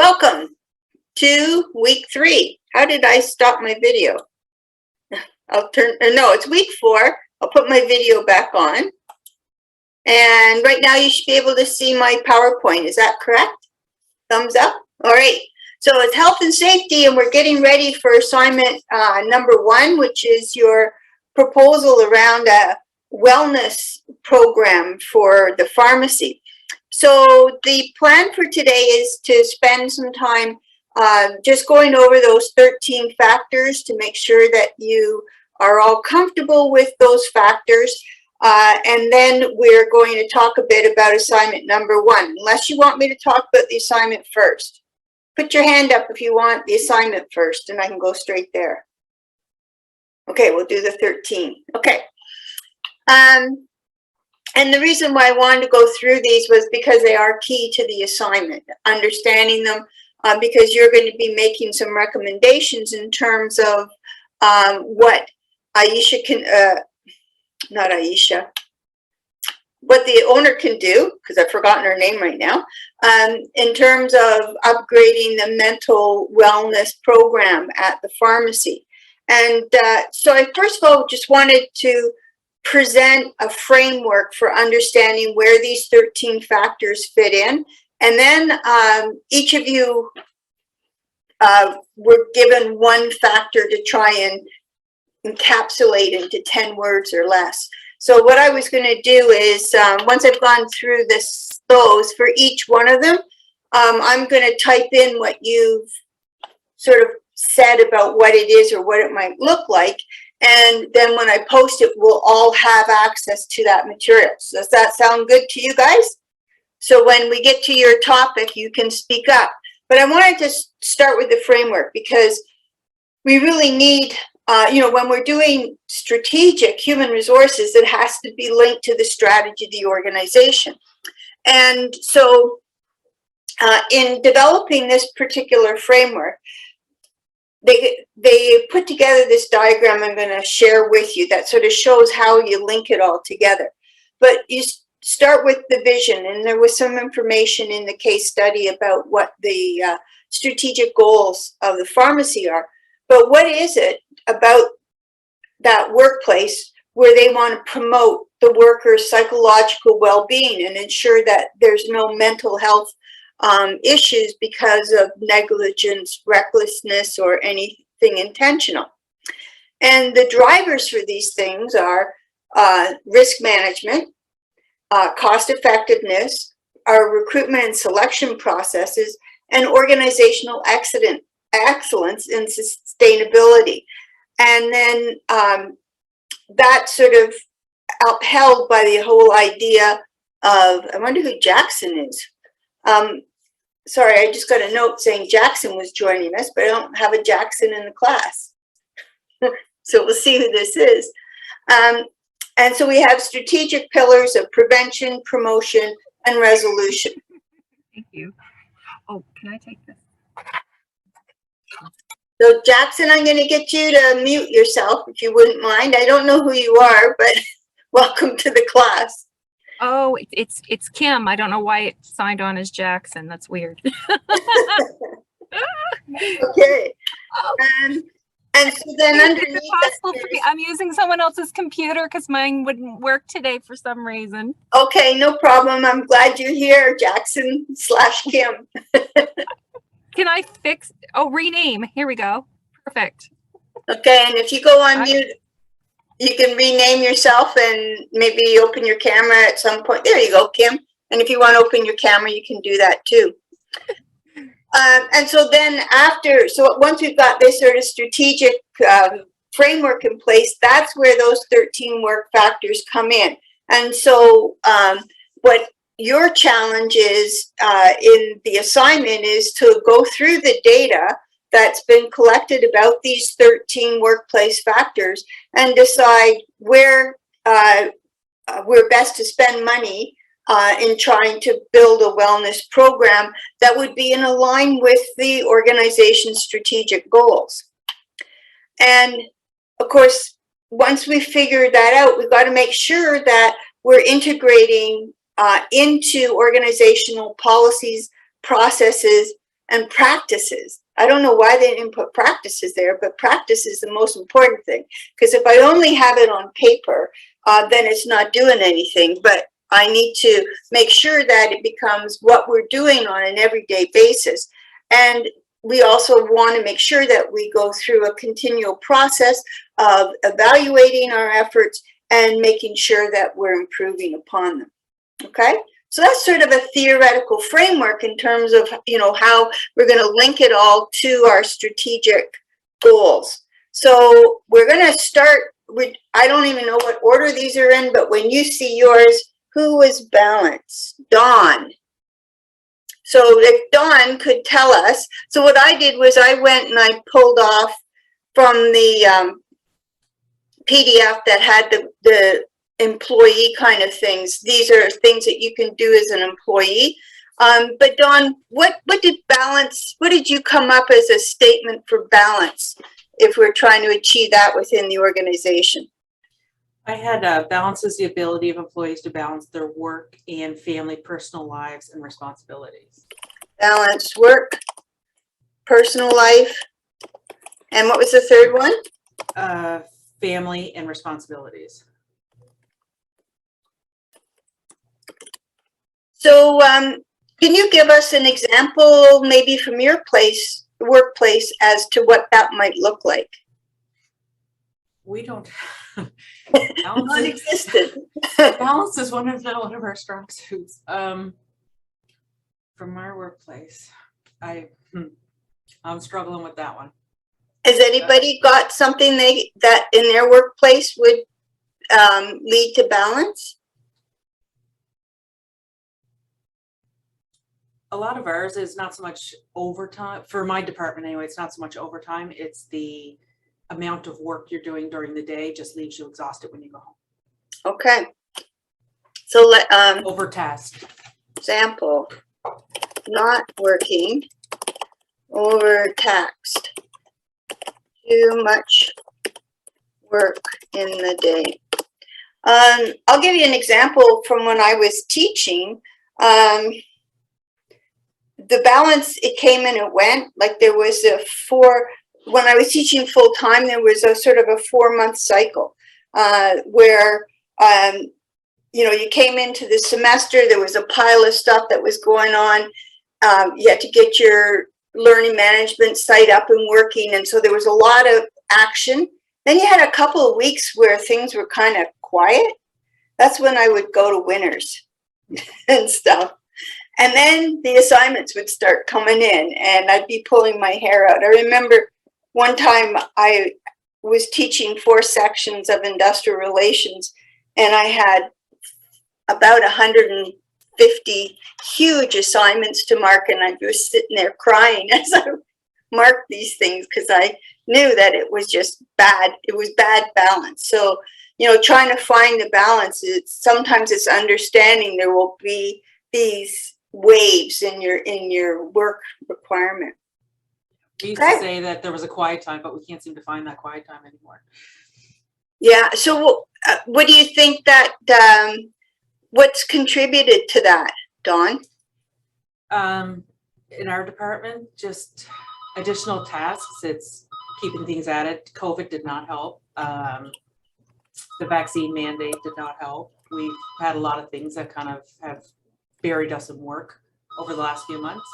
Welcome to week 3. How did I stop my video? No, it's week 4. I'll put my video back on. And right now you should be able to see my PowerPoint. Is that correct? Thumbs up? All right. So it's health and safety, and we're getting ready for assignment number 1, which is your proposal around a wellness program for the pharmacy. So the plan for today is to spend some time just going over those 13 factors to make sure that you are all comfortable with those factors. And then we're going to talk a bit about assignment number 1, unless you want me to talk about the assignment first. Put your hand up if you want the assignment first, and I can go straight there. Okay, we'll do the 13. Okay. And the reason why I wanted to go through these was because they are key to the assignment, understanding them, because you're going to be making some recommendations in terms of what Aisha can, not Aisha, what the owner can do, because I've forgotten her name right now, in terms of upgrading the mental wellness program at the pharmacy. And so I first of all just wanted to present a framework for understanding where these 13 factors fit in. And then each of you were given one factor to try and encapsulate into 10 words or less. So what I was going to do is, once I've gone through those for each one of them, I'm going to type in what you've sort of said about what it is or what it might look like. And then when I post it, we'll all have access to that material. So does that sound good to you guys? So when we get to your topic, you can speak up. But I wanted to start with the framework because we really need, when we're doing strategic human resources, it has to be linked to the strategy of the organization. And so in developing this particular framework, they put together this diagram I'm going to share with you that sort of shows how you link it all together. But you start with the vision, and there was some information in the case study about what the strategic goals of the pharmacy are. But what is it about that workplace where they want to promote the worker's psychological well-being and ensure that there's no mental health issues because of negligence, recklessness, or anything intentional? And the drivers for these things are risk management, cost effectiveness, our recruitment and selection processes, and organizational excellence and sustainability. And then that sort of upheld by the whole idea of, I wonder who Jackson is. Sorry, I just got a note saying Jackson was joining us, but I don't have a Jackson in the class. So we'll see who this is. And so we have strategic pillars of prevention, promotion, and resolution. Thank you. Oh, can I take this? So Jackson, I'm going to get you to mute yourself if you wouldn't mind. I don't know who you are, but welcome to the class. Oh, it's Kim. I don't know why it signed on as Jackson. That's weird. Okay. And so then underneath I'm using someone else's computer because mine wouldn't work today for some reason. Okay, no problem. I'm glad you're here, Jackson/Kim. Can I fix? Oh, rename. Here we go. Perfect. Okay, and if you go on mute, you can rename yourself and maybe open your camera at some point. There you go, Kim. And if you want to open your camera, you can do that too. And so then once we've got this sort of strategic framework in place, that's where those 13 work factors come in. And so what your challenge is in the assignment is to go through the data that's been collected about these 13 workplace factors and decide where we're best to spend money in trying to build a wellness program that would be in line with the organization's strategic goals. And of course, once we figure that out, we've got to make sure that we're integrating into organizational policies, processes, and practices. I don't know why they didn't put practices there, but practice is the most important thing. Because if I only have it on paper, then it's not doing anything. But I need to make sure that it becomes what we're doing on an everyday basis. And we also want to make sure that we go through a continual process of evaluating our efforts and making sure that we're improving upon them. Okay? So that's sort of a theoretical framework in terms of, you know, how we're going to link it all to our strategic goals. So we're going to start with, I don't even know what order these are in, but when you see yours, who was balance? Dawn. So if Dawn could tell us, so what I did was I went and I pulled off from the PDF that had the employee kind of things. These are things that you can do as an employee. But Dawn, what did balance, what did you come up as a statement for balance if we're trying to achieve that within the organization? I had balance is the ability of employees to balance their work and family, personal lives, and responsibilities. Balance work, personal life, and what was the third one? Family and responsibilities. So can you give us an example maybe from your workplace as to what that might look like? We don't Non-existent. balance is one of our strong suits. From our workplace, I'm struggling with that one. Has anybody got something that in their workplace would lead to balance? A lot of ours is not so much overtime. For my department anyway, it's not so much overtime. It's the amount of work you're doing during the day just leaves you exhausted when you go home. Okay. So let Overtasked. example, not working, overtaxed, too much work in the day. I'll give you an example from when I was teaching. The balance, it came and it went. Like there was when I was teaching full time, there was a sort of a 4-month cycle where, you know, you came into the semester, there was a pile of stuff that was going on. You had to get your learning management site up and working. And so there was a lot of action. Then you had a couple of weeks where things were kind of quiet. That's when I would go to Winners and stuff. And then the assignments would start coming in and I'd be pulling my hair out. I remember one time I was teaching 4 sections of industrial relations and I had about 150 huge assignments to mark, and I was sitting there crying as I marked these things because I knew that it was just bad. It was bad balance. So, you know, trying to find the balance, sometimes it's understanding there will be these waves in your work requirement. We used to say that there was a quiet time, but we can't seem to find that quiet time anymore. Yeah. So what do you think that, what's contributed to that, Dawn? In our department, just additional tasks. It's keeping things at it. COVID did not help. The vaccine mandate did not help. We've had a lot of things that kind of have buried us in work over the last few months.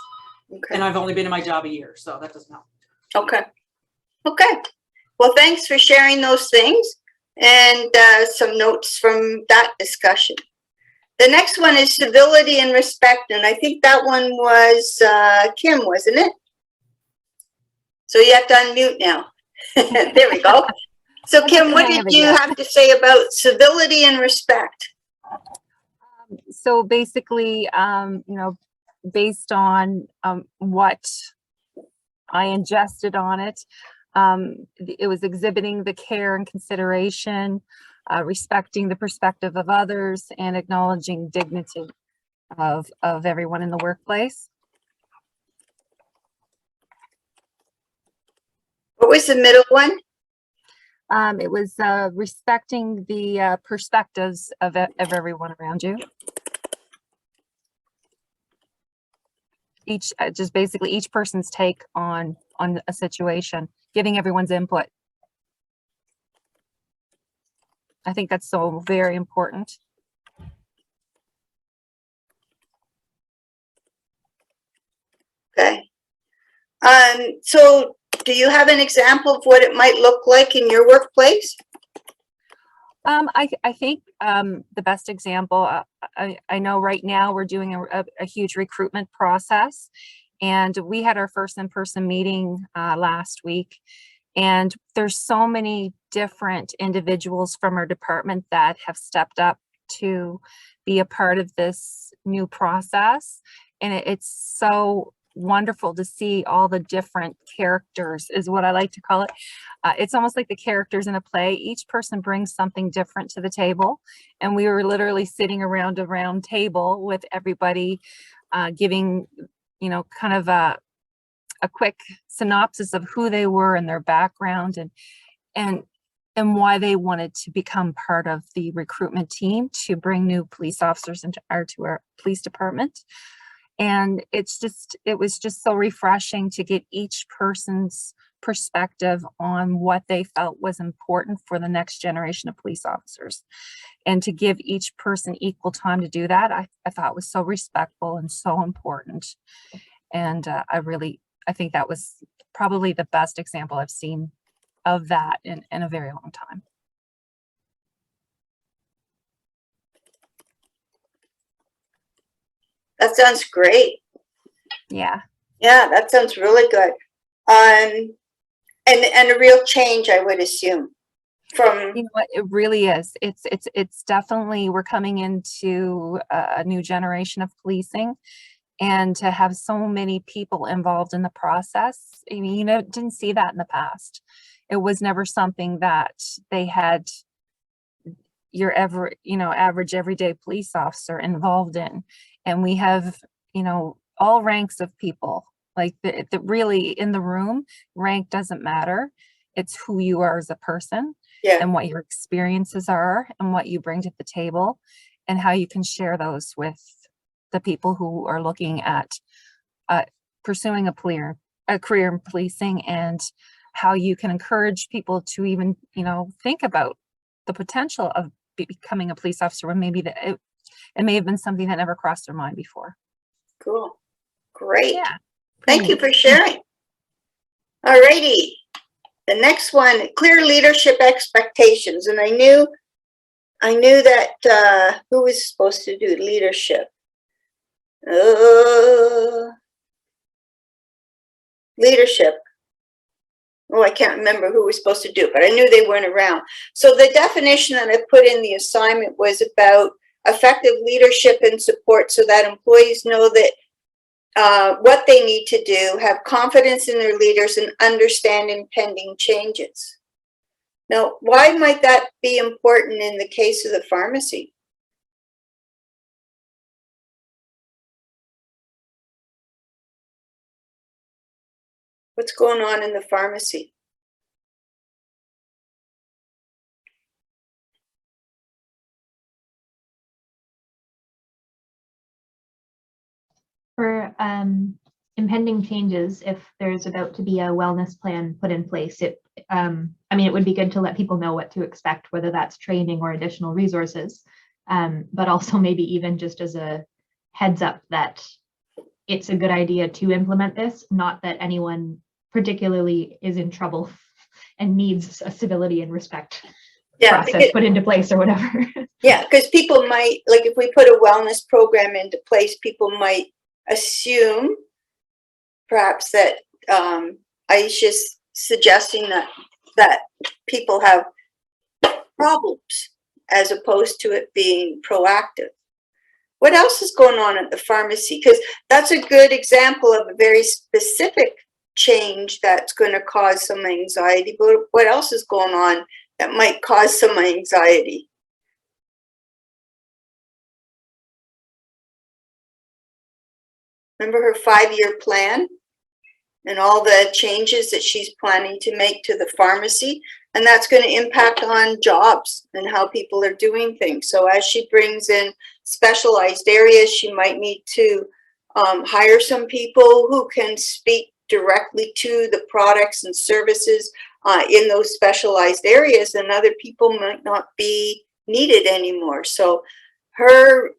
Okay. And I've only been in my job a year, so that doesn't help. Okay. Okay. Well, thanks for sharing those things and some notes from that discussion. The next one is civility and respect, and I think that one was Kim, wasn't it? So you have to unmute now. There we go. So Kim, what did you have to say about civility and respect? So basically, you know, based on what I ingested on it, it was exhibiting the care and consideration, respecting the perspective of others, and acknowledging dignity of everyone in the workplace. What was the middle one? It was respecting the perspectives of everyone around you. just basically each person's take on a situation, giving everyone's input. I think that's so very important. Okay. So do you have an example of what it might look like in your workplace? I think the best example, I know right now we're doing a huge recruitment process, and we had our first in-person meeting last week, and there's so many different individuals from our department that have stepped up to be a part of this new process, and it's so wonderful to see all the different characters, is what I like to call it. It's almost like the characters in a play. Each person brings something different to the table, and we were literally sitting around a round table with everybody giving, you know, kind of a quick synopsis of who they were and their background, and why they wanted to become part of the recruitment team to bring new police officers into our police department. And it was just so refreshing to get each person's perspective on what they felt was important for the next generation of police officers, and to give each person equal time to do that. I thought was so respectful and so important. And I think that was probably the best example I've seen of that in a very long time. That sounds great. Yeah. Yeah, that sounds really good. And a real change, I would assume, from. You know what, it really is. It's definitely, we're coming into a new generation of policing, and to have so many people involved in the process. I mean, you know, didn't see that in the past. It was never something that they had your average everyday police officer involved in. And we have, you know, all ranks of people, like the really in the room, rank doesn't matter. It's who you are as a person, Yeah. and what your experiences are, and what you bring to the table, and how you can share those with the people who are looking at pursuing a career in policing, and how you can encourage people to even, you know, think about the potential of becoming a police officer when maybe it may have been something that never crossed their mind before. Cool. Great. Yeah. Thank you for sharing. All righty. The next one, clear leadership expectations. And I knew that who was supposed to do leadership? Leadership. Oh, I can't remember who was supposed to do it, but I knew they weren't around. So the definition that I put in the assignment was about effective leadership and support, so that employees know that what they need to do, have confidence in their leaders, and understand impending changes. Now, why might that be important in the case of the pharmacy? What's going on in the pharmacy? For impending changes, if there's about to be a wellness plan put in place, it would be good to let people know what to expect, whether that's training or additional resources, but also maybe even just as a heads up that it's a good idea to implement this, not that anyone particularly is in trouble and needs a civility and respect process put into place or whatever. Yeah, because people might, like if we put a wellness program into place, people might assume perhaps that Aisha's suggesting that people have problems as opposed to it being proactive. What else is going on at the pharmacy? Because that's a good example of a very specific change that's going to cause some anxiety. But what else is going on that might cause some anxiety? Remember her 5-year plan and all the changes that she's planning to make to the pharmacy? And that's going to impact on jobs and how people are doing things. So as she brings in specialized areas, she might need to hire some people who can speak directly to the products and services in those specialized areas, and other people might not be needed anymore. So her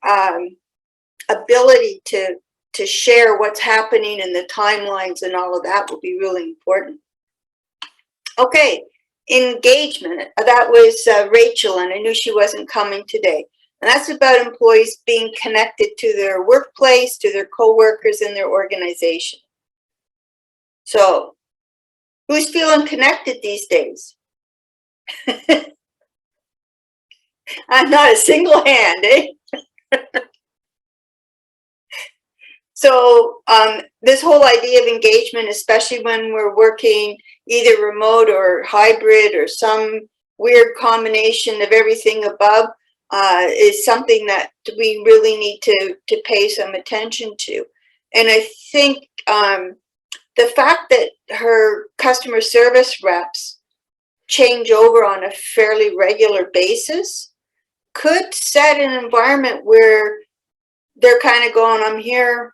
ability to share what's happening and the timelines and all of that will be really important. Okay, engagement. That was Rachel, and I knew she wasn't coming today. And that's about employees being connected to their workplace, to their coworkers, and their organization. So, who's feeling connected these days? I'm not a single hand, eh? So this whole idea of engagement, especially when we're working either remote or hybrid or some weird combination of everything above, is something that we really need to pay some attention to. And I think the fact that her customer service reps change over on a fairly regular basis could set an environment where they're kind of going, I'm here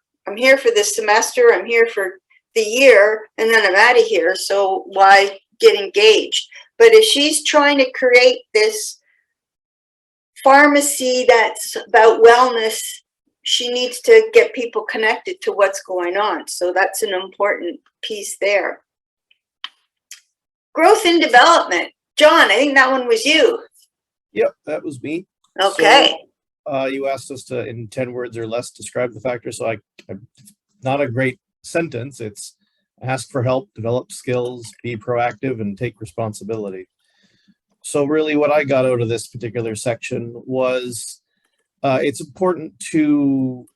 for this semester, I'm here for the year, and then I'm out of here, so why get engaged? But if she's trying to create this pharmacy that's about wellness, she needs to get people connected to what's going on. So that's an important piece there. Growth and development. John, I think that one was you. Yep, that was me. Okay. So, you asked us to, in 10 words or less, describe the factor. So I'm not a great sentence. It's ask for help, develop skills, be proactive, and take responsibility. So really what I got out of this particular section was it's important to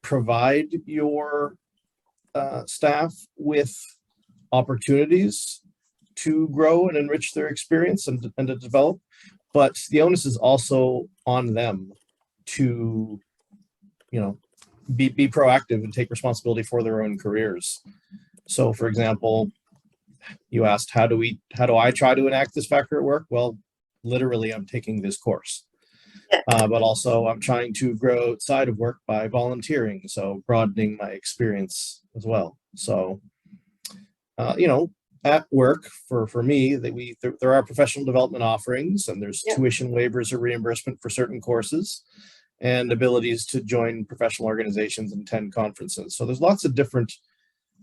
provide your staff with opportunities to grow and enrich their experience and to develop, but the onus is also on them to, be proactive and take responsibility for their own careers. So for example, you asked, how do I try to enact this factor at work? Well, literally I'm taking this course, but also I'm trying to grow outside of work by volunteering. So broadening my experience as well. So, at work for me, there are professional development offerings, and there's tuition waivers or reimbursement for certain courses, and abilities to join professional organizations and attend conferences. So there's lots of different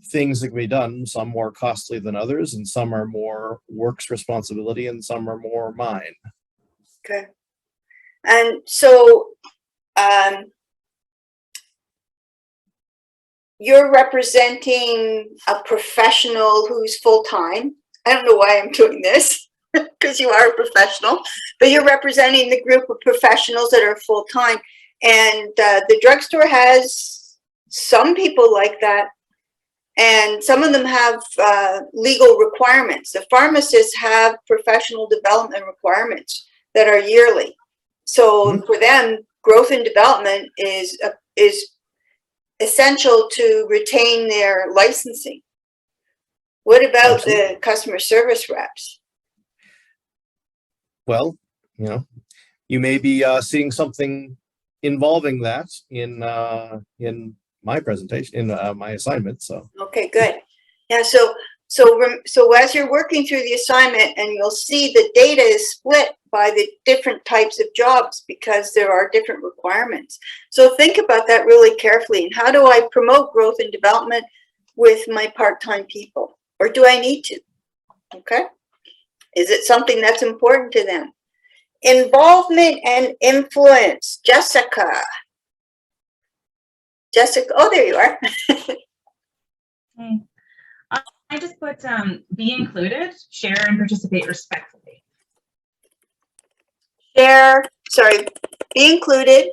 things that can be done, some more costly than others, and some are more work's responsibility, and some are more mine. Okay. And so you're representing a professional who's full-time. I don't know why I'm doing this, because you are a professional, but you're representing the group of professionals that are full-time. And the drugstore has some people like that, and some of them have legal requirements. The pharmacists have professional development requirements that are yearly. So for them, growth and development is essential to retain their licensing. What about the customer service reps? Well, you may be seeing something involving that in my presentation, in my assignment. So okay, good. Yeah. So as you're working through the assignment, and you'll see the data is split by the different types of jobs because there are different requirements. So think about that really carefully. And how do I promote growth and development with my part-time people? Or do I need to? Okay. Is it something that's important to them? Involvement and influence. Jessica, oh, there you are. Hey. I just put be included, share, and participate respectfully. Be included.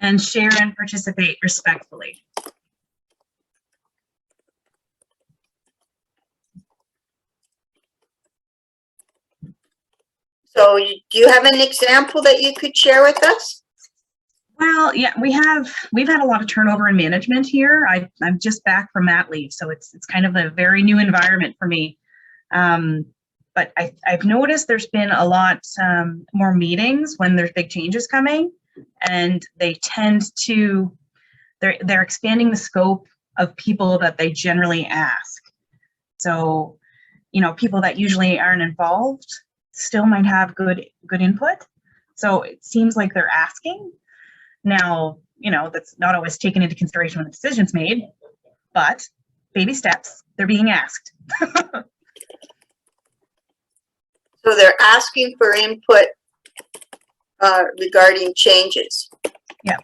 And share and participate respectfully. So do you have an example that you could share with us? Well, yeah, we've had a lot of turnover in management here. I'm just back from mat leave, so it's kind of a very new environment for me. But I've noticed there's been a lot more meetings when there's big changes coming, and they tend to they're expanding the scope of people that they generally ask. So, you know, people that usually aren't involved still might have good input. So it seems like they're asking. Now, you know, that's not always taken into consideration when the decision's made, but baby steps, they're being asked. So they're asking for input regarding changes. Yeah.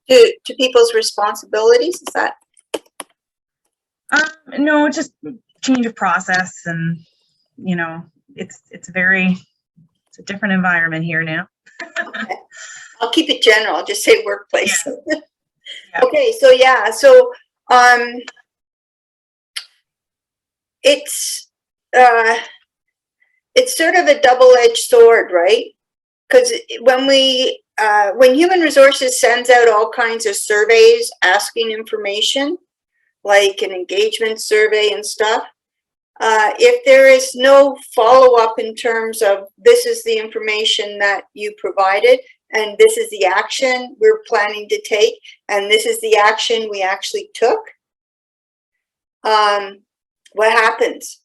To people's responsibilities, is that? No, just change of process, and you know, it's a different environment here now. I'll keep it general, I'll just say workplace. Yeah. Okay, so yeah, so it's sort of a double-edged sword, right? Because when Human Resources sends out all kinds of surveys asking information, like an engagement survey and stuff, if there is no follow-up in terms of this is the information that you provided and this is the action we're planning to take and this is the action we actually took, what happens?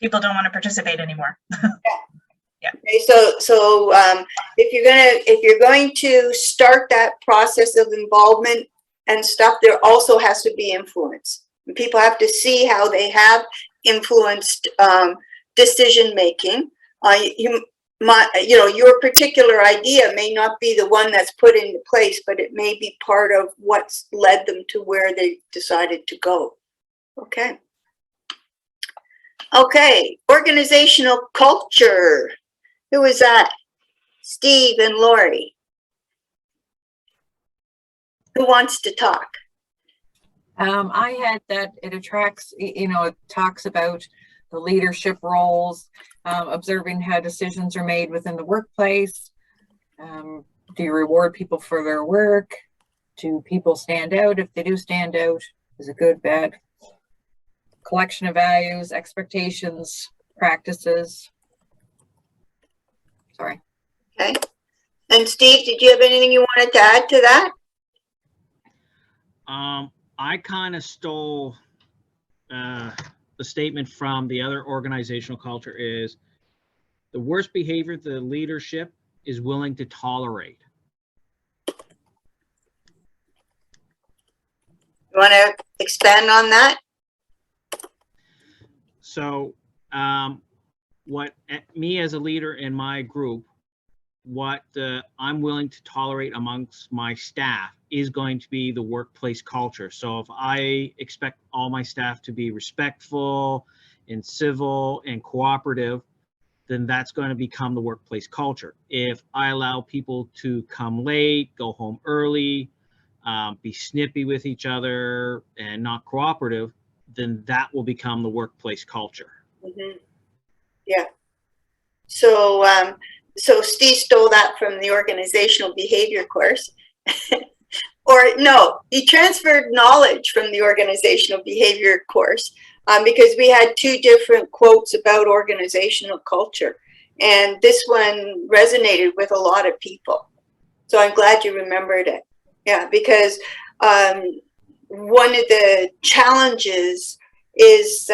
People don't want to participate anymore. Okay, so if you're going to start that process of involvement and stuff, there also has to be influence. And people have to see how they have influenced decision making. You know, your particular idea may not be the one that's put into place, but it may be part of what's led them to where they decided to go. Okay. Okay, organizational culture. Who is that? Steve and Lori. Who wants to talk? I had that it attracts, you know, it talks about the leadership roles, observing how decisions are made within the workplace. Do you reward people for their work? Do people stand out? If they do stand out, is it good, bad? Collection of values, expectations, practices. Sorry. Okay. And Steve, did you have anything you wanted to add to that? I kind of stole the statement from the other organizational culture is the worst behavior the leadership is willing to tolerate. You want to expand on that? So what me as a leader in my group, what I'm willing to tolerate amongst my staff is going to be the workplace culture. So if I expect all my staff to be respectful and civil and cooperative, then that's going to become the workplace culture. If I allow people to come late, go home early, be snippy with each other and not cooperative, then that will become the workplace culture. Mm-hmm. Yeah. So, so Steve stole that from the organizational behavior course. Or no, he transferred knowledge from the organizational behavior course because we had two different quotes about organizational culture. And this one resonated with a lot of people. So I'm glad you remembered it. Yeah, because one of the challenges is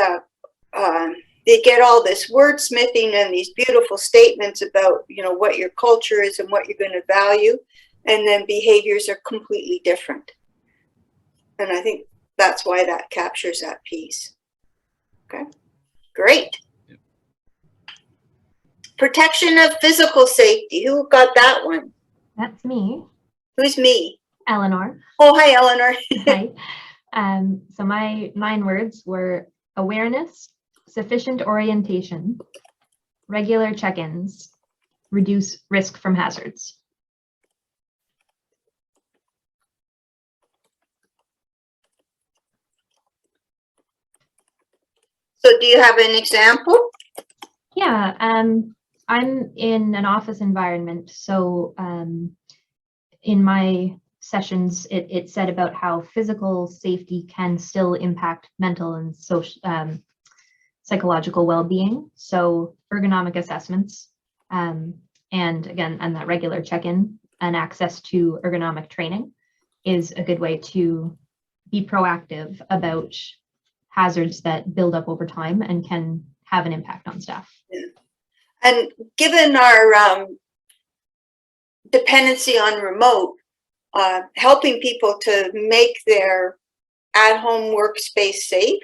they get all this wordsmithing and these beautiful statements about, you know, what your culture is and what you're going to value. And then behaviors are completely different. And I think that's why that captures that piece. Okay, great. Yep. Protection of physical safety. Who got that one? That's me, Who's me? Eleanor. Oh, hi, Eleanor. Hi. So my 9 words were awareness, sufficient orientation, regular check-ins, reduce risk from hazards. So do you have an example? Yeah, I'm in an office environment, so in my sessions, it said about how physical safety can still impact mental and social, psychological well-being. So ergonomic assessments And again, and that regular check-in and access to ergonomic training is a good way to be proactive about hazards that build up over time and can have an impact on staff. And given our dependency on remote, helping people to make their at-home workspace safe,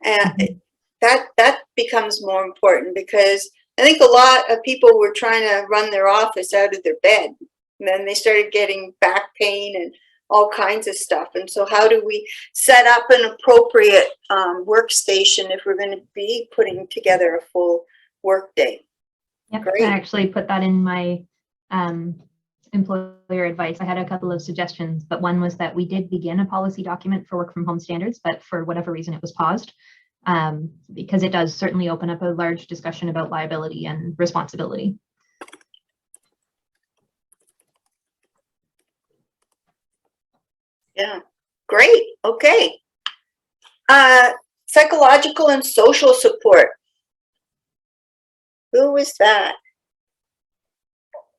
and that becomes more important, because I think a lot of people were trying to run their office out of their bed, and then they started getting back pain and all kinds of stuff. And so how do we set up an appropriate workstation if we're going to be putting together a full work day? Yep, Great. I actually put that in my employer advice. I had a couple of suggestions, but one was that we did begin a policy document for work from home standards, but for whatever reason it was paused, because it does certainly open up a large discussion about liability and responsibility. Yeah, great. Okay. Psychological and social support. Who was that?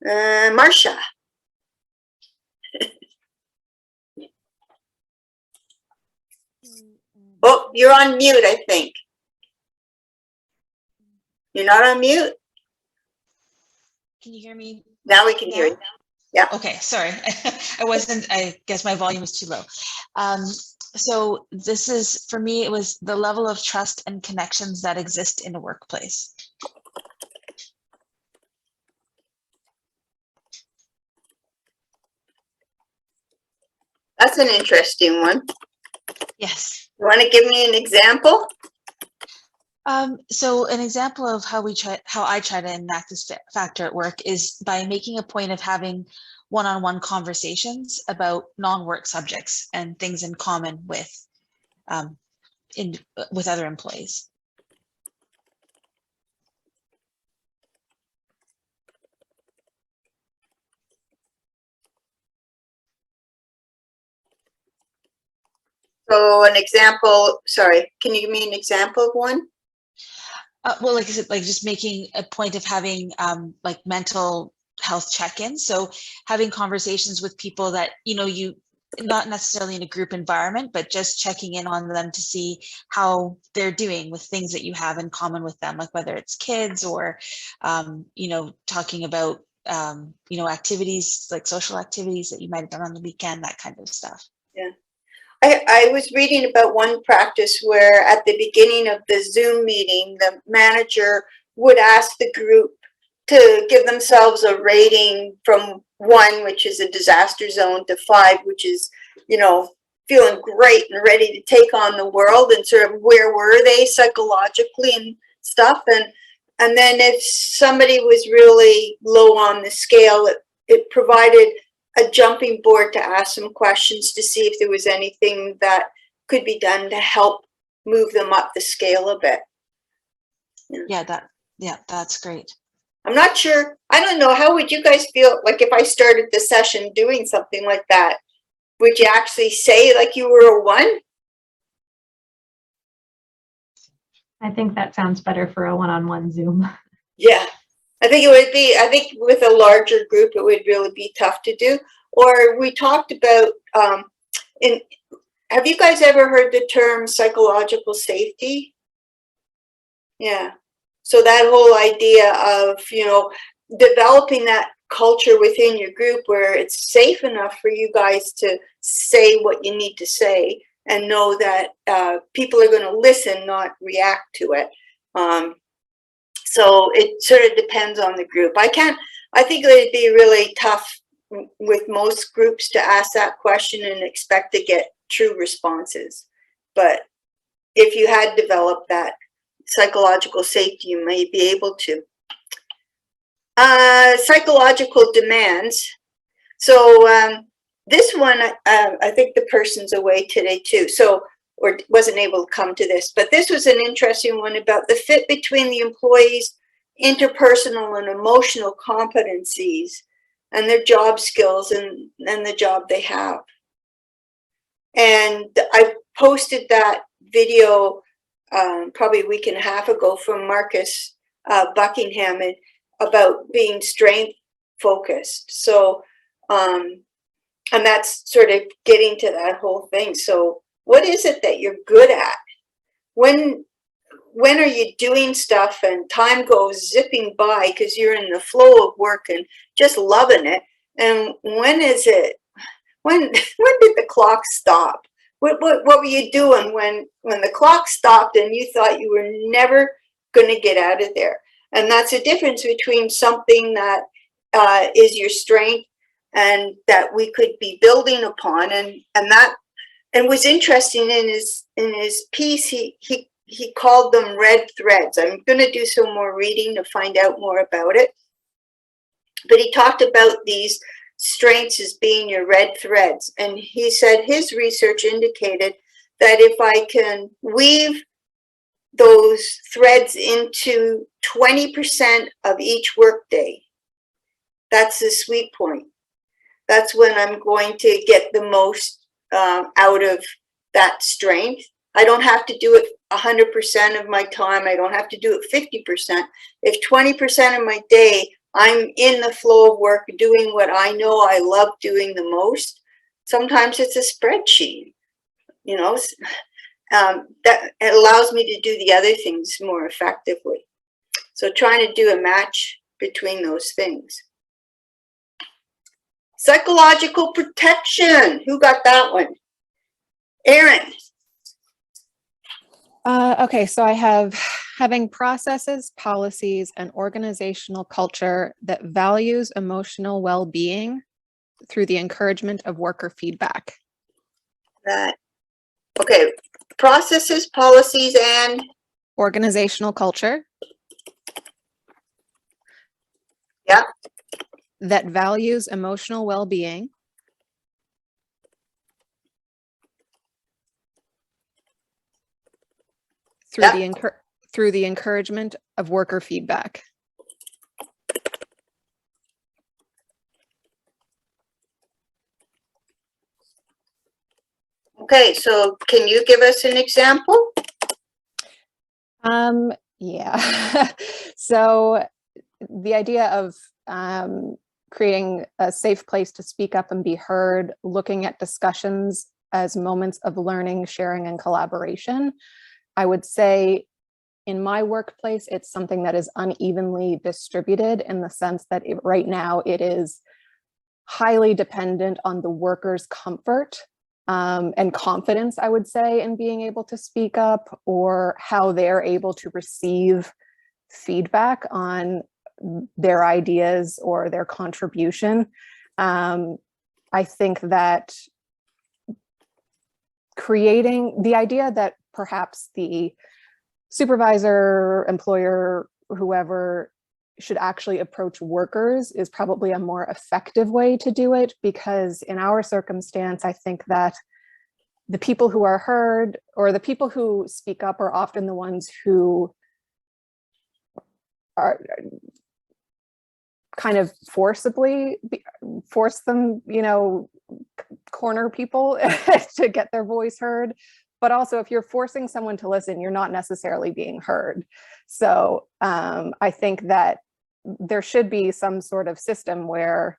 Marcia. Oh, you're on mute, I think. You're not on mute? Can you hear me? Now we can hear you. Yeah. Okay, sorry. I guess my volume was too low. So this is, for me, it was the level of trust and connections that exist in a workplace. That's an interesting one. Yes. You want to give me an example? So an example of how I try to enact this factor at work is by making a point of having one-on-one conversations about non-work subjects and things in common with other employees. So an example, sorry, can you give me an example of one? Well, like I said, like just making a point of having like mental health check-ins. So having conversations with people that, you not necessarily in a group environment, but just checking in on them to see how they're doing with things that you have in common with them, like whether it's kids or, talking about, activities, like social activities that you might have done on the weekend, that kind of stuff. Yeah. I was reading about one practice where at the beginning of the Zoom meeting, the manager would ask the group to give themselves a rating from 1, which is a disaster zone, to 5, which is, feeling great and ready to take on the world, and sort of where were they psychologically and stuff. And then if somebody was really low on the scale, it provided a jumping board to ask some questions to see if there was anything that could be done to help move them up the scale a bit. Yeah, that's great. I'm not sure. I don't know. How would you guys feel like if I started the session doing something like that? Would you actually say like you were a 1? I think that sounds better for a one-on-one Zoom. Yeah, I think it would be. I think with a larger group, it would really be tough to do. Or we talked about, have you guys ever heard the term psychological safety? Yeah. So that whole idea of, developing that culture within your group where it's safe enough for you guys to say what you need to say and know that people are going to listen, not react to it. So it sort of depends on the group. I think it would be really tough with most groups to ask that question and expect to get true responses. But if you had developed that psychological safety, you may be able to. Psychological demands. So this one, I think the person's away today too, or wasn't able to come to this, but this was an interesting one about the fit between the employees' interpersonal and emotional competencies and their job skills and the job they have. And I posted that video probably a week and a half ago from Marcus Buckingham, about being strength focused. So, and that's sort of getting to that whole thing. So what is it that you're good at? When are you doing stuff and time goes zipping by because you're in the flow of work and just loving it? And when is it, when did the clock stop? What were you doing when the clock stopped and you thought you were never going to get out of there? And that's a difference between something that is your strength and that we could be building upon. And was interesting in his piece, he called them red threads. I'm going to do some more reading to find out more about it. But he talked about these strengths as being your red threads. And he said his research indicated that if I can weave those threads into 20% of each workday, that's the sweet point. That's when I'm going to get the most out of that strength. I don't have to do it 100% of my time. I don't have to do it 50%. If 20% of my day, I'm in the flow of work doing what I know I love doing the most. Sometimes it's a spreadsheet, you know, that it allows me to do the other things more effectively. So trying to do a match between those things. Psychological protection. Who got that one? Erin. Okay, so I have having processes, policies, and organizational culture that values emotional well-being through the encouragement of worker feedback. That. Okay, processes, policies, and organizational culture. Yeah. That values emotional well-being through the encouragement of worker feedback. Okay, so can you give us an example? Yeah. So the idea of creating a safe place to speak up and be heard, looking at discussions as moments of learning, sharing, and collaboration. I would say in my workplace, it's something that is unevenly distributed in the sense that right now it is highly dependent on the workers' comfort and confidence, I would say, in being able to speak up or how they're able to receive feedback on their ideas or their contribution. I think that creating the idea that perhaps the supervisor, employer, whoever should actually approach workers is probably a more effective way to do it, because in our circumstance, I think that the people who are heard or the people who speak up are often the ones who are kind of force them, you know, corner people to get their voice heard. But also, if you're forcing someone to listen, you're not necessarily being heard. So I think that there should be some sort of system where,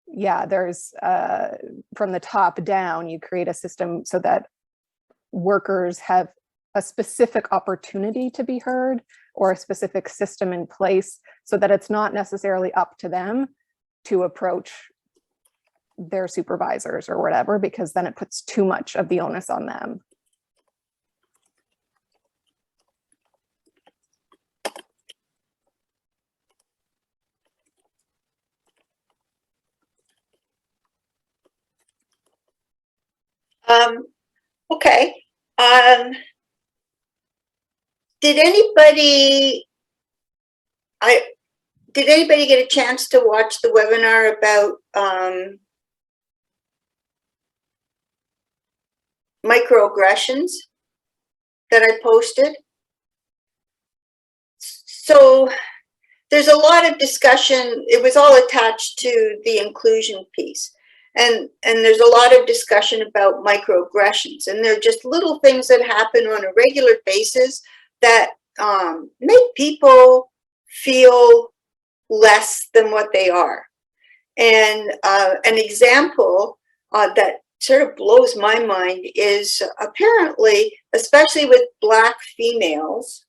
yeah, there's from the top down, you create a system so that workers have a specific opportunity to be heard or a specific system in place so that it's not necessarily up to them to approach their supervisors or whatever, because then it puts too much of the onus on them. Okay. Did anybody get a chance to watch the webinar about microaggressions that I posted? So there's a lot of discussion. It was all attached to the inclusion piece. And there's a lot of discussion about microaggressions, and they're just little things that happen on a regular basis that make people feel less than what they are. And an example that sort of blows my mind is apparently, especially with Black females,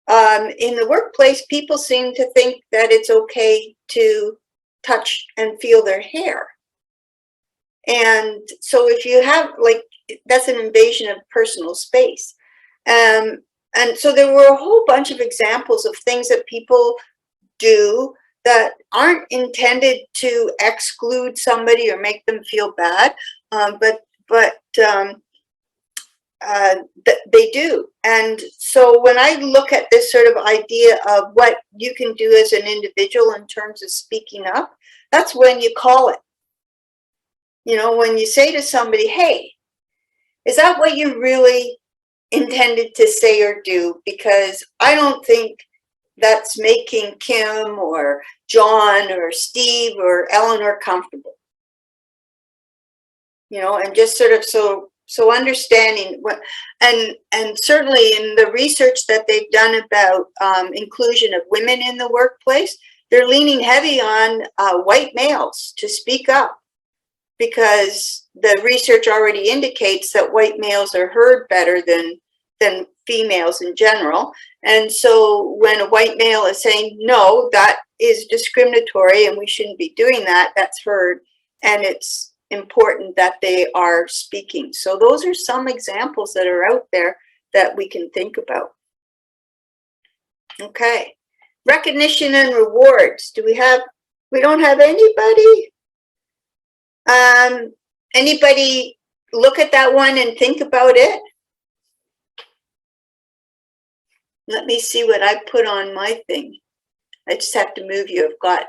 in the workplace, people seem to think that it's okay to touch and feel their hair. And so if you have, like, that's an invasion of personal space. And so there were a whole bunch of examples of things that people do that aren't intended to exclude somebody or make them feel bad, but they do. And so when I look at this sort of idea of what you can do as an individual in terms of speaking up, that's when you call it. You know, when you say to somebody, hey, is that what you really intended to say or do? Because I don't think that's making Kim or John or Steve or Eleanor comfortable. You know, and just sort of so understanding what, and certainly in the research that they've done about inclusion of women in the workplace, they're leaning heavy on white males to speak up, because the research already indicates that white males are heard better than females in general. And so when a white male is saying, no, that is discriminatory and we shouldn't be doing that, that's heard, and it's important that they are speaking. So those are some examples that are out there that we can think about. Okay, recognition and rewards. We don't have anybody? Anybody look at that one and think about it? Let me see what I put on my thing. I just have to move you. I've got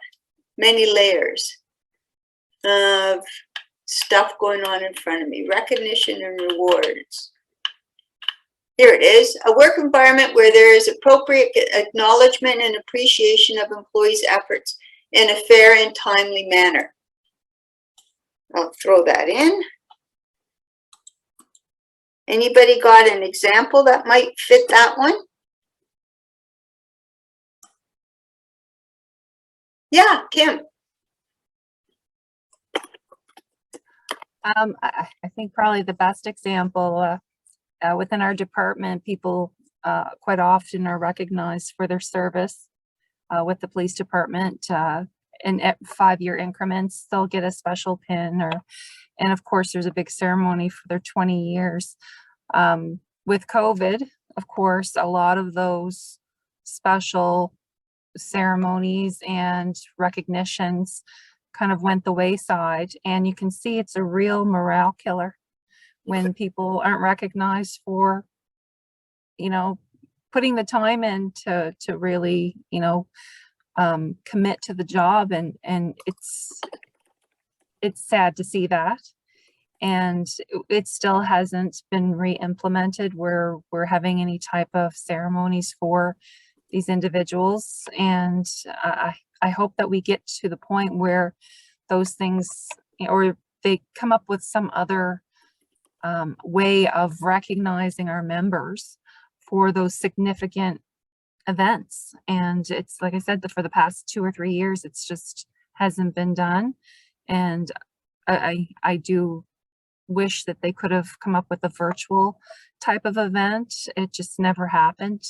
many layers of stuff going on in front of me. Recognition and rewards. Here it is. A work environment where there is appropriate acknowledgement and appreciation of employees' efforts in a fair and timely manner. I'll throw that in. Anybody got an example that might fit that one? Yeah, Kim. I think probably the best example within our department, people quite often are recognized for their service with the police department. In 5-year increments, they'll get a special pin, and of course, there's a big ceremony for their 20 years. With COVID, of course, a lot of those special ceremonies and recognitions kind of went the wayside, and you can see it's a real morale killer when people aren't recognized for, you know, putting the time in to really, you know, commit to the job, and it's sad to see that. And it still hasn't been re-implemented where we're having any type of ceremonies for these individuals. And I hope that we get to the point where those things, or they come up with some other way of recognizing our members for those significant events. And it's like I said, for the past 2 or 3 years, it's just hasn't been done. And I do wish that they could have come up with a virtual type of event. It just never happened,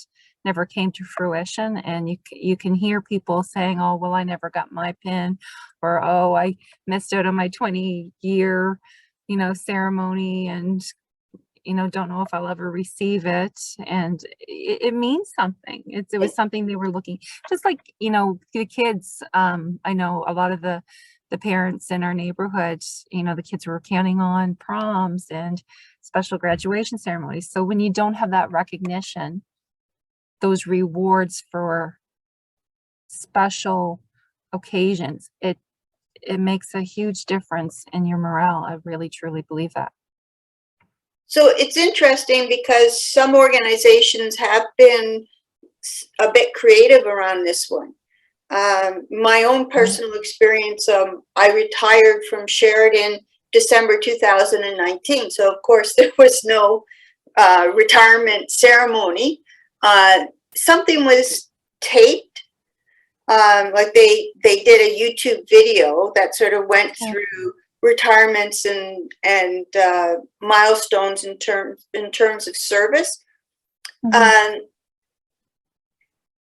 never came to fruition. And you can hear people saying, oh, well, I never got my pin, or, oh, I missed out on my 20-year, you know, ceremony, and, you know, don't know if I'll ever receive it. And it means something. It was something they were looking, just like, you know, the kids. I know a lot of the parents in our neighborhood, you know, the kids were counting on proms and special graduation ceremonies. So when you don't have that recognition, those rewards for special occasions, it makes a huge difference in your morale. I really, truly believe that. So it's interesting because some organizations have been a bit creative around this one. My own personal experience, I retired from Sheridan December 2019. So of course there was no retirement ceremony. Something was taped Like they did a YouTube video that sort of went through retirements and milestones in terms of service.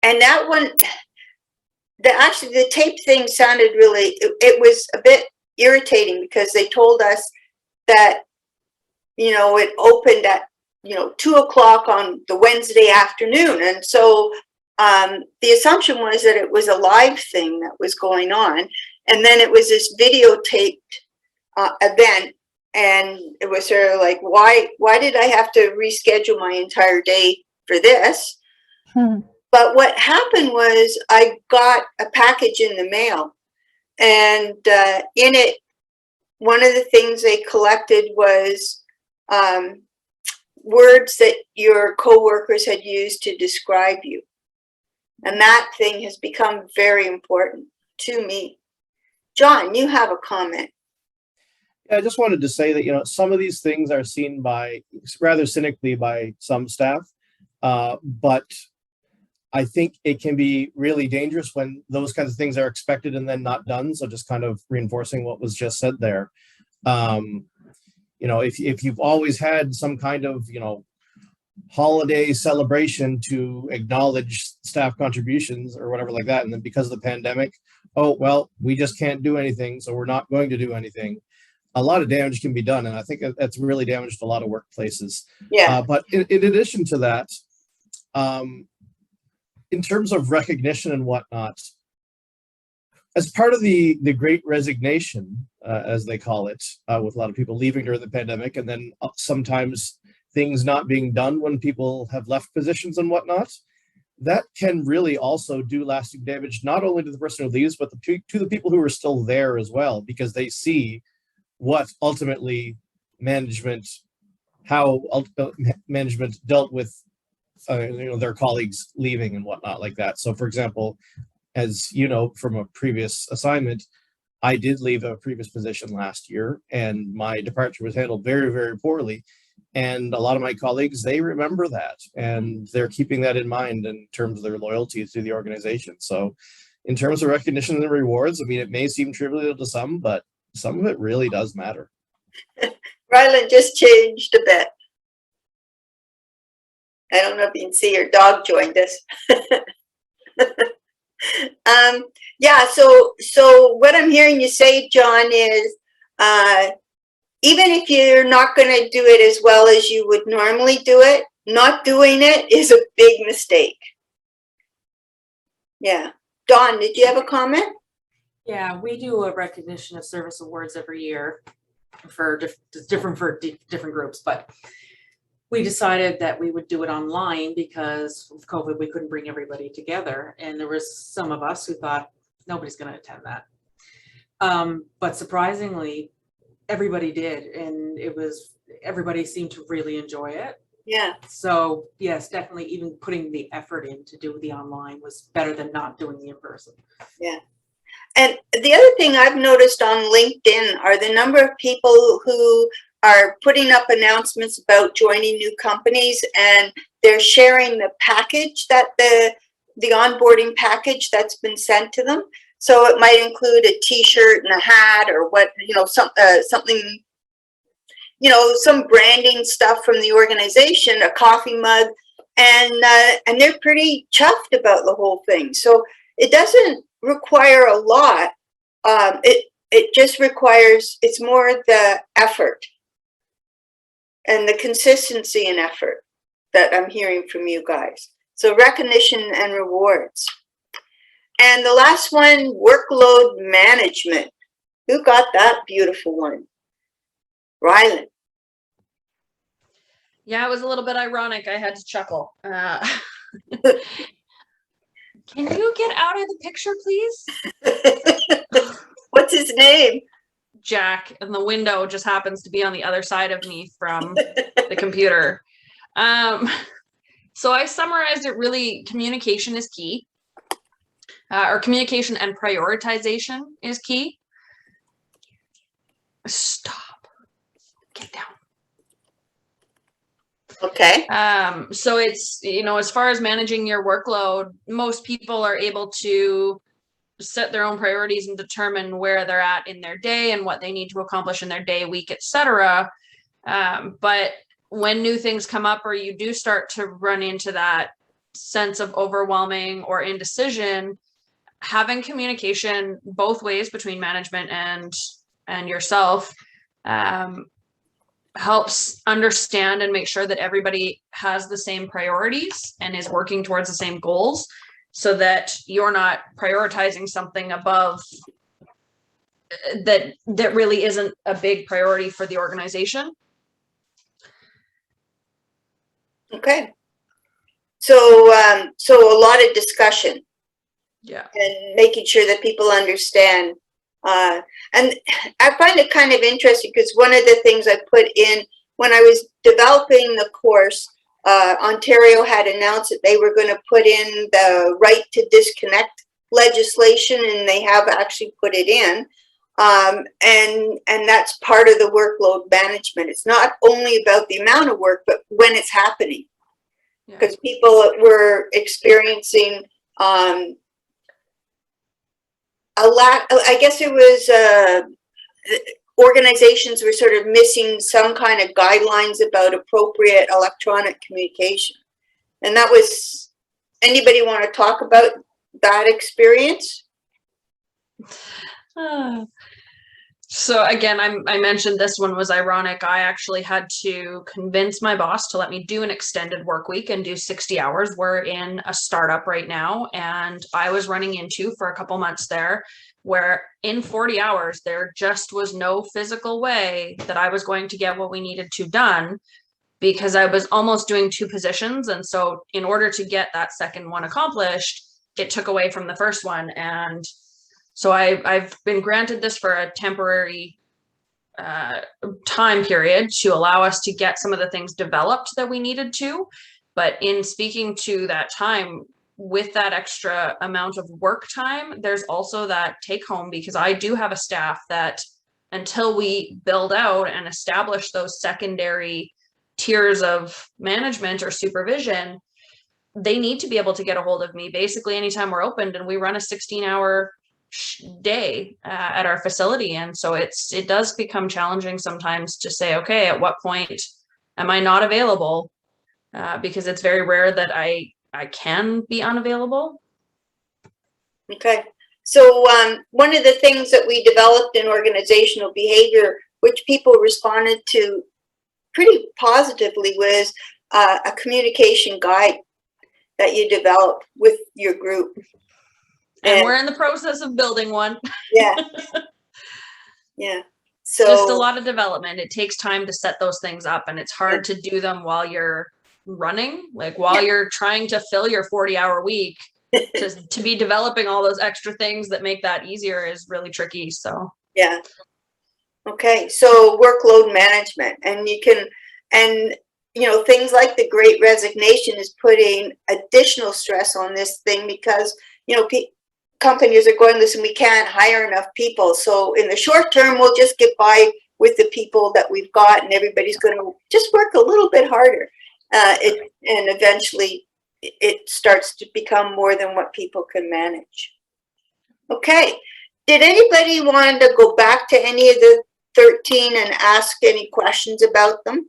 And that one, actually the tape thing sounded really, it was a bit irritating because they told us that, you know, it opened at, you know, 2 o'clock on the Wednesday afternoon. And so the assumption was that it was a live thing that was going on. And then it was this videotaped event. And it was sort of like, why did I have to reschedule my entire day for this? But what happened was I got a package in the mail, and in it, one of the things they collected was words that your coworkers had used to describe you. And that thing has become very important to me. John, you have a comment. Yeah, I just wanted to say that, you know, some of these things are seen by rather cynically by some staff, but I think it can be really dangerous when those kinds of things are expected and then not done. So just kind of reinforcing what was just said there. You know, if you've always had some kind of, you know, holiday celebration to acknowledge staff contributions or whatever like that, and then because of the pandemic, oh, well, we just can't do anything, so we're not going to do anything. A lot of damage can be done, and I think that's really damaged a lot of workplaces. Yeah. But in addition to that, in terms of recognition and whatnot, as part of the Great Resignation, as they call it, with a lot of people leaving during the pandemic, and then sometimes things not being done when people have left positions and whatnot, that can really also do lasting damage, not only to the person who leaves, but to the people who are still there as well, because they see what ultimately how management dealt with you know, their colleagues leaving and whatnot like that. So for example, as you know, from a previous assignment, I did leave a previous position last year, and my departure was handled very, very poorly. And a lot of my colleagues, they remember that, and they're keeping that in mind in terms of their loyalty to the organization. So in terms of recognition and rewards, I mean, it may seem trivial to some, but some of it really does matter. Ryland just changed a bit. I don't know if you can see your dog joined us. Yeah, so what I'm hearing you say, John, is even if you're not going to do it as well as you would normally do it, not doing it is a big mistake. Yeah. Dawn, did you have a comment? Yeah, we do a recognition of service awards every year for different groups, but we decided that we would do it online because of COVID, we couldn't bring everybody together. And there was some of us who thought nobody's going to attend that. But surprisingly, everybody did. And everybody seemed to really enjoy it. Yeah. So yes, definitely even putting the effort in to do the online was better than not doing the in-person. Yeah. And the other thing I've noticed on LinkedIn are the number of people who are putting up announcements about joining new companies, and they're sharing the package that the onboarding package that's been sent to them. So it might include a t-shirt and a hat, or what, you know, something, you know, some branding stuff from the organization, a coffee mug, and they're pretty chuffed about the whole thing. So it doesn't require a lot. It just requires, it's more the effort and the consistency and effort that I'm hearing from you guys. So recognition and rewards. And the last one, workload management. Who got that beautiful one? Ryland. Yeah, it was a little bit ironic. I had to chuckle. Can you get out of the picture, please? What's his name? Jack, and the window just happens to be on the other side of me from the computer. So I summarized it really, communication is key. Or communication and prioritization is key. Stop. Get down. Okay. So it's, you know, as far as managing your workload, most people are able to set their own priorities and determine where they're at in their day and what they need to accomplish in their day, week, etc. But when new things come up or you do start to run into that sense of overwhelming or indecision, having communication both ways between management and yourself helps understand and make sure that everybody has the same priorities and is working towards the same goals, so that you're not prioritizing something above that really isn't a big priority for the organization. Okay. So, so a lot of discussion. Yeah. And making sure that people understand. And I find it kind of interesting because one of the things I put in when I was developing the course, Ontario had announced that they were going to put in the right to disconnect legislation, and they have actually put it in. And that's part of the workload management. It's not only about the amount of work, but when it's happening. Because people were experiencing a lack, I guess it was organizations were sort of missing some kind of guidelines about appropriate electronic communication. And that was, anybody want to talk about that experience? So again, I mentioned this one was ironic. I actually had to convince my boss to let me do an extended work week and do 60 hours. We're in a startup right now, and I was running into for a couple months there where in 40 hours, there just was no physical way that I was going to get what we needed to done, because I was almost doing two positions. And so in order to get that second one accomplished, it took away from the first one. And so I've been granted this for a temporary time period to allow us to get some of the things developed that we needed to. But in speaking to that time, with that extra amount of work time, there's also that take home, because I do have a staff that until we build out and establish those secondary tiers of management or supervision, they need to be able to get a hold of me basically anytime we're opened, and we run a 16-hour day at our facility. And so it does become challenging sometimes to say, okay, at what point am I not available? Because it's very rare that I can be unavailable. Okay. So one of the things that we developed in organizational behavior, which people responded to pretty positively, was a communication guide that you develop with your group. And we're in the process of building one. Yeah. Yeah. So just a lot of development. It takes time to set those things up, and it's hard to do them while you're running, like while you're trying to fill your 40-hour week. to be developing all those extra things that make that easier is really tricky. So yeah. Okay. So workload management, and you can, and you know, things like the Great Resignation is putting additional stress on this thing, because you know, companies are going, listen, we can't hire enough people. So in the short term, we'll just get by with the people that we've got, and everybody's going to just work a little bit harder. And eventually it starts to become more than what people can manage. Okay. Did anybody want to go back to any of the 13 and ask any questions about them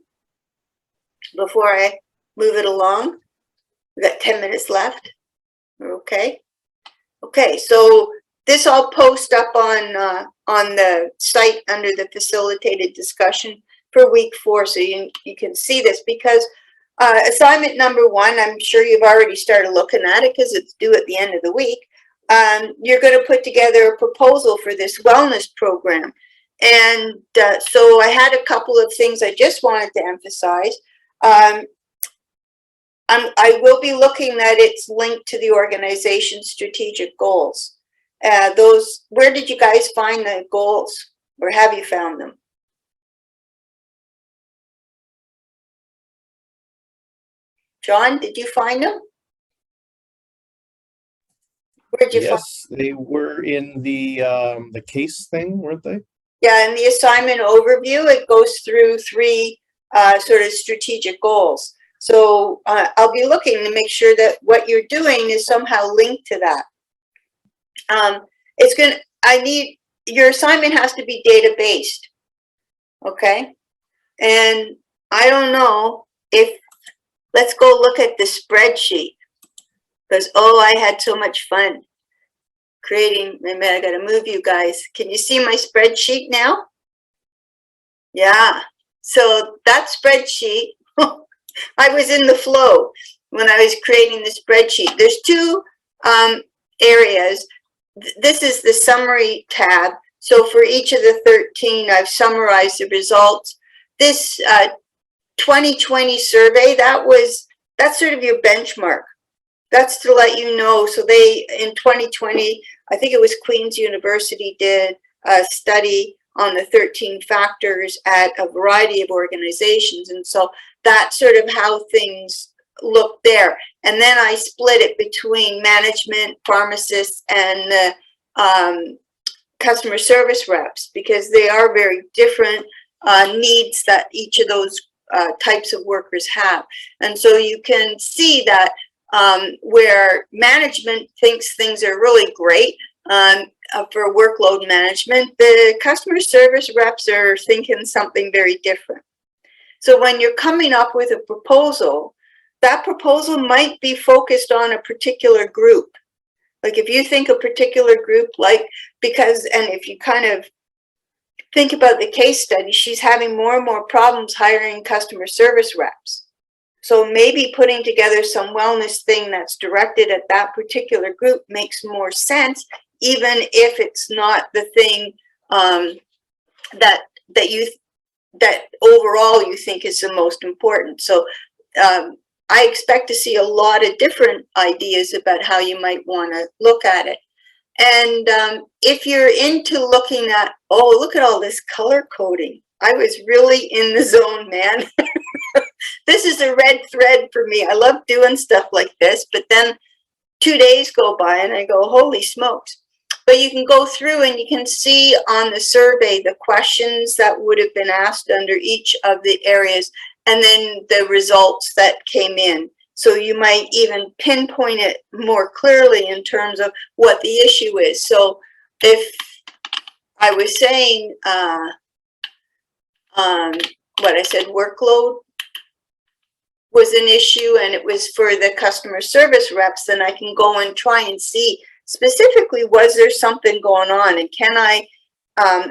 before I move it along? We've got 10 minutes left. Okay. Okay, so this I'll post up on the site under the facilitated discussion for week 4, so you can see this, because assignment number 1, I'm sure you've already started looking at it because it's due at the end of the week. You're going to put together a proposal for this wellness program. And so I had a couple of things I just wanted to emphasize. I will be looking at its link to the organization's strategic goals. Those, where did you guys find the goals, or have you found them? John, did you find them? Where'd you find? Yes, they were in the case thing, weren't they? Yeah, in the assignment overview, it goes through 3 sort of strategic goals. So I'll be looking to make sure that what you're doing is somehow linked to that. your assignment has to be data-based, okay? And I don't know let's go look at the spreadsheet, because, I had so much fun creating, maybe I gotta move you guys. Can you see my spreadsheet now? Yeah, so that spreadsheet, I was in the flow when I was creating the spreadsheet. There's two areas. This is the summary tab. So for each of the 13, I've summarized the results. This 2020 survey, that's sort of your benchmark. That's to let you know. So in 2020, I think it was Queen's University did a study on the 13 factors at a variety of organizations. And so that's sort of how things look there. And then I split it between management, pharmacists, and the customer service reps, because they are very different needs that each of those types of workers have. And so you can see that where management thinks things are really great for workload management, the customer service reps are thinking something very different. So when you're coming up with a proposal, that proposal might be focused on a particular group. Like if you think a particular group, and if you kind of think about the case study, she's having more and more problems hiring customer service reps. So maybe putting together some wellness thing that's directed at that particular group makes more sense, even if it's not the thing that overall you think is the most important. So I expect to see a lot of different ideas about how you might want to look at it. And if you're into looking at, look at all this color coding. I was really in the zone, man. This is a red thread for me. I love doing stuff like this, but then 2 days go by and I go, holy smokes. But you can go through and you can see on the survey the questions that would have been asked under each of the areas, and then the results that came in. So you might even pinpoint it more clearly in terms of what the issue is. So if I was saying, what I said, workload was an issue and it was for the customer service reps, then I can go and try and see specifically, was there something going on, and can I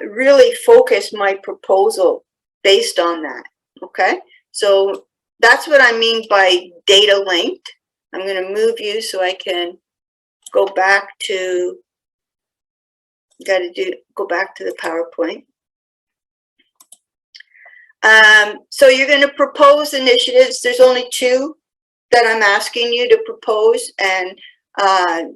really focus my proposal based on that, okay? So that's what I mean by data linked. I'm going to move you so I can go back to, go back to the PowerPoint. So you're going to propose initiatives. There's only 2 that I'm asking you to propose, and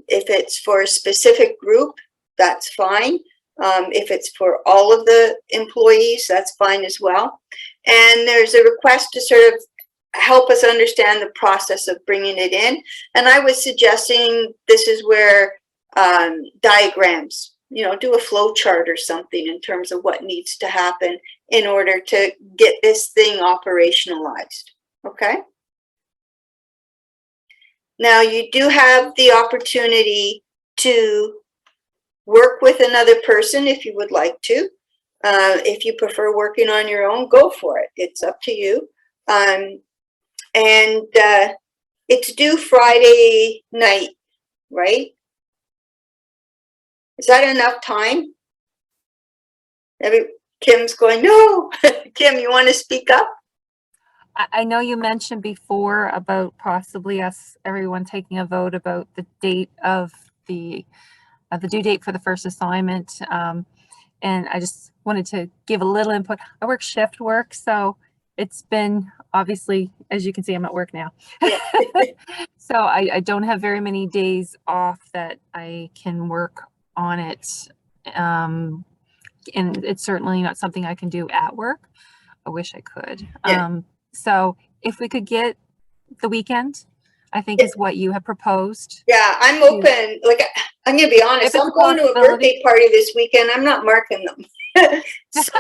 if it's for a specific group, that's fine. If it's for all of the employees, that's fine as well. And there's a request to sort of help us understand the process of bringing it in. And I was suggesting this is where diagrams, do a flow chart or something in terms of what needs to happen in order to get this thing operationalized, okay? Now you do have the opportunity to work with another person if you would like to. If you prefer working on your own, go for it. It's up to you. And it's due Friday night, right? Is that enough time? Kim's going, no. Kim, you want to speak up? I know you mentioned before about possibly everyone taking a vote about the date of the due date for the first assignment. And I just wanted to give a little input. I work shift work, so it's been, obviously, as you can see, I'm at work now. So I don't have very many days off that I can work on it. And it's certainly not something I can do at work. I wish I could. Yeah. So if we could get the weekend, I think is what you have proposed. Yeah, I'm open. Like, I'm going to be honest, I'm going to a birthday party this weekend. I'm not marking them. So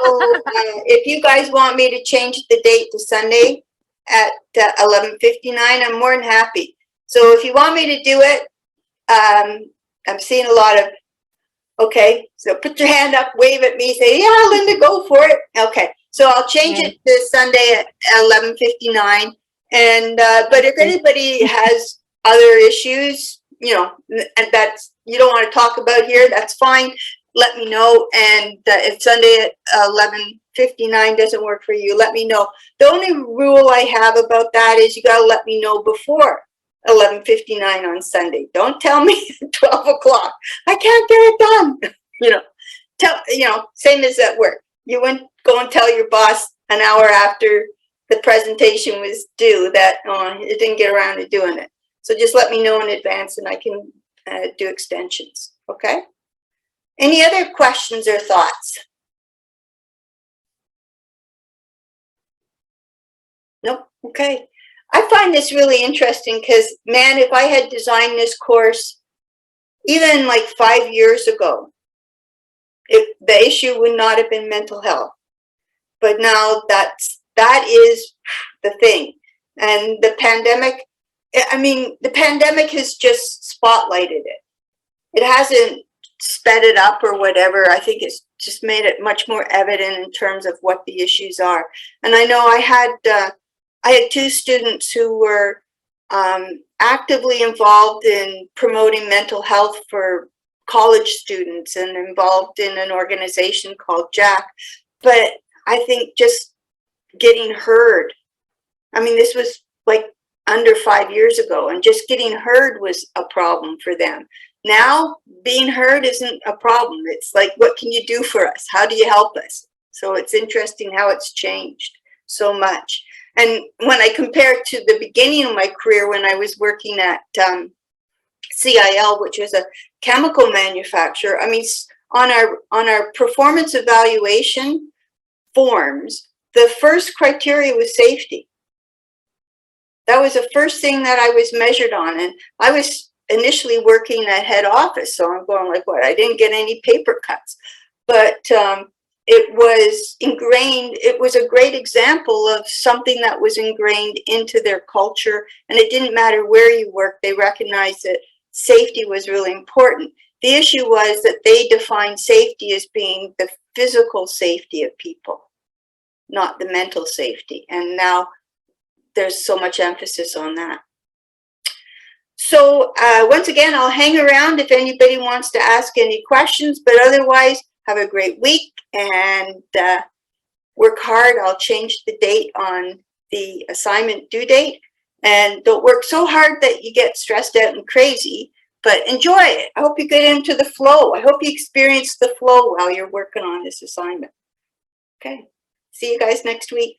if you guys want me to change the date to Sunday at 11:59, I'm more than happy. So if you want me to do it, I'm seeing a lot of Okay, so put your hand up, wave at me, say, yeah, Linda, go for it. Okay, so I'll change it to Sunday at 11:59. And, but if anybody has other issues, you know, and that's, you don't want to talk about here, that's fine. Let me know. And if Sunday at 11:59 doesn't work for you, let me know. The only rule I have about that is you got to let me know before 11:59 on Sunday. Don't tell me at 12 o'clock. I can't get it done. You know, same as at work. You wouldn't go and tell your boss an hour after the presentation was due that it didn't get around to doing it. So just let me know in advance and I can do extensions. Okay. Any other questions or thoughts? Nope. Okay. I find this really interesting because, man, if I had designed this course even like 5 years ago, the issue would not have been mental health. But now that is the thing. And the pandemic, I mean, the pandemic has just spotlighted it. It hasn't sped it up or whatever. I think it's just made it much more evident in terms of what the issues are. And I know I had 2 students who were actively involved in promoting mental health for college students and involved in an organization called Jack. But I think just getting heard, I mean, this was like under 5 years ago, and just getting heard was a problem for them. Now, being heard isn't a problem. It's like, what can you do for us? How do you help us? So it's interesting how it's changed so much. And when I compare it to the beginning of my career, when I was working at CIL, which was a chemical manufacturer, I mean, on our performance evaluation forms, the first criteria was safety. That was the first thing that I was measured on. And I was initially working at head office, so I'm going like, what? I didn't get any paper cuts. But it was ingrained. It was a great example of something that was ingrained into their culture. And it didn't matter where you worked, they recognized that safety was really important. The issue was that they defined safety as being the physical safety of people, not the mental safety. And now there's so much emphasis on that. So once again, I'll hang around if anybody wants to ask any questions, but otherwise, have a great week and work hard. I'll change the date on the assignment due date, and don't work so hard that you get stressed out and crazy, but enjoy it. I hope you get into the flow. I hope you experience the flow while you're working on this assignment. Okay, see you guys next week.